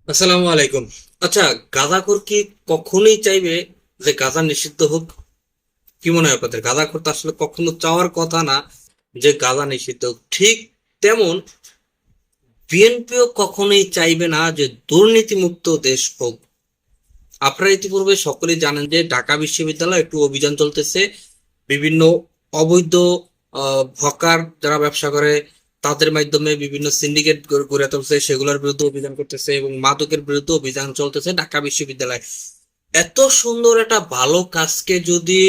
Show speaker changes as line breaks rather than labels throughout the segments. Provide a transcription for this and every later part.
আসসালামু আলাইকুম। আচ্ছা, গাঁজাখোর কি কখনোই চাইবে যে গাঁজা নিষিদ্ধ হোক? কি মনে হয় আপনাদের? গাঁজাখোর তো আসলে কখনো চাওয়ার কথা না যে গাঁজা নিষিদ্ধ হোক। ঠিক তেমন বিএনপিও কখনোই চাইবে না যে দুর্নীতিমুক্ত দেশ হোক। আপনারা ইতিপূর্বে সকলেই জানেন যে ঢাকা বিশ্ববিদ্যালয়ে একটু অভিযান চলতেছে। বিভিন্ন অবৈধ হকার যারা ব্যবসা করে তাদের মাধ্যমে বিভিন্ন সিন্ডিকেট গড়ে তুলছে, সেগুলোর বিরুদ্ধে অভিযান করতেছে এবং মাদকের বিরুদ্ধে অভিযান চলতেছে ঢাকা বিশ্ববিদ্যালয়ে। এত সুন্দর একটা ভালো কাজকে যদি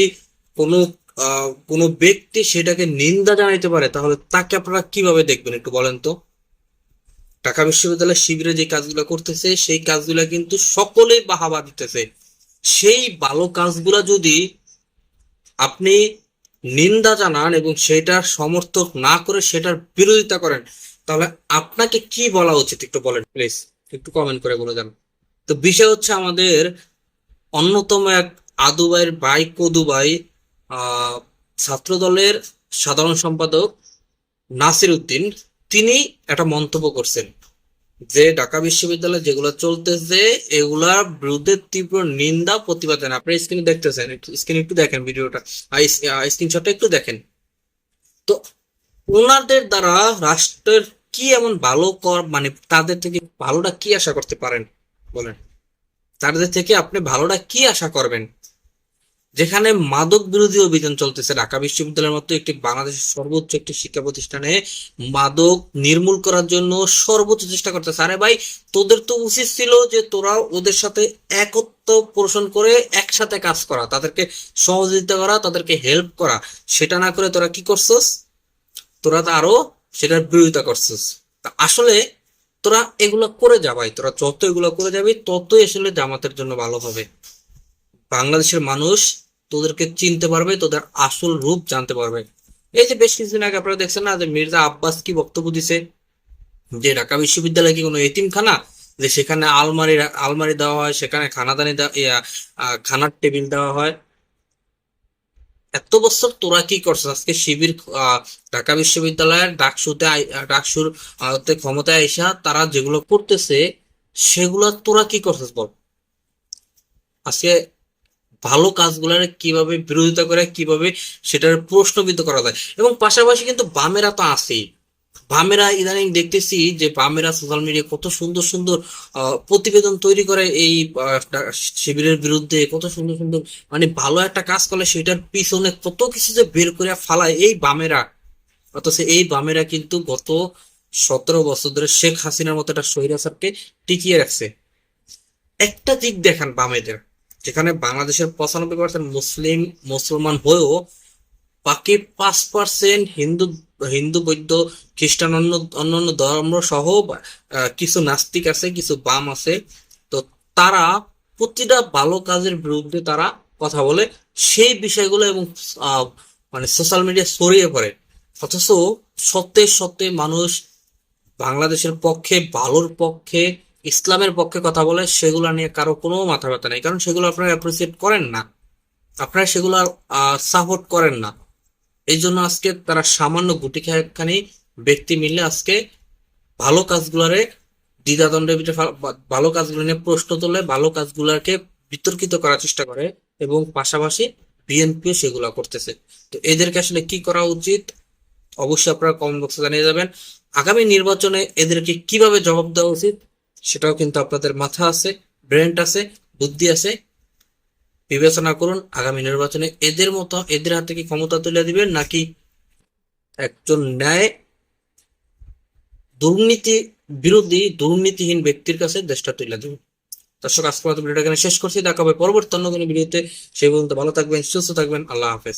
কোনো কোনো ব্যক্তি সেটাকে নিন্দা জানাইতে পারে, তাহলে তাকে আপনারা কিভাবে দেখবেন একটু বলেন তো। ঢাকা বিশ্ববিদ্যালয় শিবিরে যে কাজগুলো করতেছে সেই কাজগুলো কিন্তু সকলেই বাহাবা দিতেছে। সেই ভালো কাজগুলা যদি আপনি নিন্দা জানান এবং সেটার সমর্থক না করে সেটার বিরোধিতা করেন, তাহলে আপনাকে কি বলা উচিত একটু বলেন প্লিজ। একটু কমেন্ট করে বলে যান। তো বিষয় হচ্ছে আমাদের অন্যতম এক আদুবাইয়ের ভাই কদুবাই, আহ ছাত্র দলের সাধারণ সম্পাদক নাসির উদ্দিন, তিনি একটা মন্তব্য করছেন যে ঢাকা বিশ্ববিদ্যালয়ে যেগুলো চলতেছে এগুলার বিরুদ্ধে তীব্র নিন্দা প্রতিবাদ জানান। আপনি স্ক্রিনে দেখতেছেন, স্ক্রিনে একটু দেখেন ভিডিওটা, স্ক্রিনশটটা একটু দেখেন। তো ওনাদের দ্বারা রাষ্ট্রের কি এমন ভালো মানে তাদের থেকে ভালোটা কি আশা করতে পারেন বলেন। তাদের থেকে আপনি ভালোটা কি আশা করবেন, যেখানে মাদক বিরোধী অভিযান চলতেছে ঢাকা বিশ্ববিদ্যালয়ের মতো একটি বাংলাদেশের সর্বোচ্চ একটি শিক্ষা প্রতিষ্ঠানে মাদক নির্মূল করার জন্য সর্বোচ্চ চেষ্টা করতেছে। আরে ভাই, তোদের তো উচিত ছিল যে তোরা ওদের সাথে একত্র পোষণ করে একসাথে কাজ করা, তাদেরকে সহযোগিতা করা, তাদেরকে হেল্প করা। সেটা না করে তোরা কি করছস? তোরা তো আরো সেটার বিরোধিতা করছিস। তা আসলে তোরা এগুলো করে যা ভাই, তোরা যত এগুলো করে যাবি ততই আসলে জামাতের জন্য ভালো হবে। বাংলাদেশের মানুষ তোদেরকে চিনতে পারবে, তোদের আসল রূপ জানতে পারবে। এই যে বেশ কিছুদিন আগে আপনারা দেখছেন না যে মির্জা আব্বাস কি বক্তব্য দিছে, যে ঢাকা বিশ্ববিদ্যালয় কি কোনো এতিমখানা, যে সেখানে আলমারি আলমারি দেওয়া হয়, সেখানে খানাদানি খানার টেবিল দেওয়া হয়। এত বছর তোরা কি করছিস? আজকে শিবির ঢাকা বিশ্ববিদ্যালয়ের ডাকসুর ক্ষমতায় আইসা তারা যেগুলো করতেছে সেগুলো তোরা কি করছিস বল। আজকে ভালো কাজগুলোর কিভাবে বিরোধিতা করে, কিভাবে সেটার প্রশ্নবিদ্ধ করা যায়। এবং পাশাপাশি কিন্তু বামেরা তো আছেই। বামেরা ইদানিং দেখতেছি যে বামেরা সোশ্যাল মিডিয়ায় কত সুন্দর সুন্দর প্রতিবেদন তৈরি করে এই শিবিরের বিরুদ্ধে, কত সুন্দর সুন্দর মানে ভালো একটা কাজ করলে সেটার পিছনে কত কিছু যে বের করে ফালায় এই বামেরা। অথচ এই বামেরা কিন্তু গত 17 বছর ধরে শেখ হাসিনার মতো একটা স্বৈরাচারকে টিকিয়ে রাখছে। একটা দিক দেখান বামেদের, যেখানে বাংলাদেশের 95% মুসলমান হয়েও বাকি 5% হিন্দু, বৌদ্ধ, খ্রিস্টান, অন্যান্য ধর্ম সহ কিছু নাস্তিক আছে, কিছু বাম আছে। তো তারা প্রতিটা ভালো কাজের বিরুদ্ধে তারা কথা বলে সেই বিষয়গুলো এবং আহ, মানে সোশ্যাল মিডিয়া ছড়িয়ে পড়ে। অথচ সত্যি সত্যি মানুষ বাংলাদেশের পক্ষে, ভালোর পক্ষে, ইসলামের পক্ষে কথা বলে সেগুলো নিয়ে কারো কোনো মাথা ব্যথা নেই, কারণ সেগুলো আপনারা অ্যাপ্রিসিয়েট করেন না, আপনারা সেগুলো সাপোর্ট করেন না। এই জন্য আজকে তারা সামান্য গুটি খানি ব্যক্তি মিলে আজকে ভালো কাজগুলারে দ্বিধাদ্বন্দ্বের ভিতরে ভালো কাজগুলো নিয়ে প্রশ্ন তোলে, ভালো কাজগুলোকে বিতর্কিত করার চেষ্টা করে এবং পাশাপাশি বিএনপিও সেগুলো করতেছে। তো এদেরকে আসলে কি করা উচিত অবশ্যই আপনারা কমেন্ট বক্সে জানিয়ে যাবেন। আগামী নির্বাচনে এদেরকে কিভাবে জবাব দেওয়া উচিত সেটাও কিন্তু আপনাদের মাথা আছে, ব্রেন আছে, বুদ্ধি আছে। বিবেচনা করুন আগামী নির্বাচনে এদের মতো এদের হাতে কি ক্ষমতা তুলে দিবেন, নাকি একজন ন্যায় দুর্নীতি বিরোধী দুর্নীতিহীন ব্যক্তির কাছে দেশটা তুলে দেবেন। দর্শক, আজকের মতো ভিডিওটা এখানে শেষ করছি। দেখা হবে পরবর্তী অন্য কোনো ভিডিওতে। সেই পর্যন্ত ভালো থাকবেন, সুস্থ থাকবেন। আল্লাহ হাফেজ।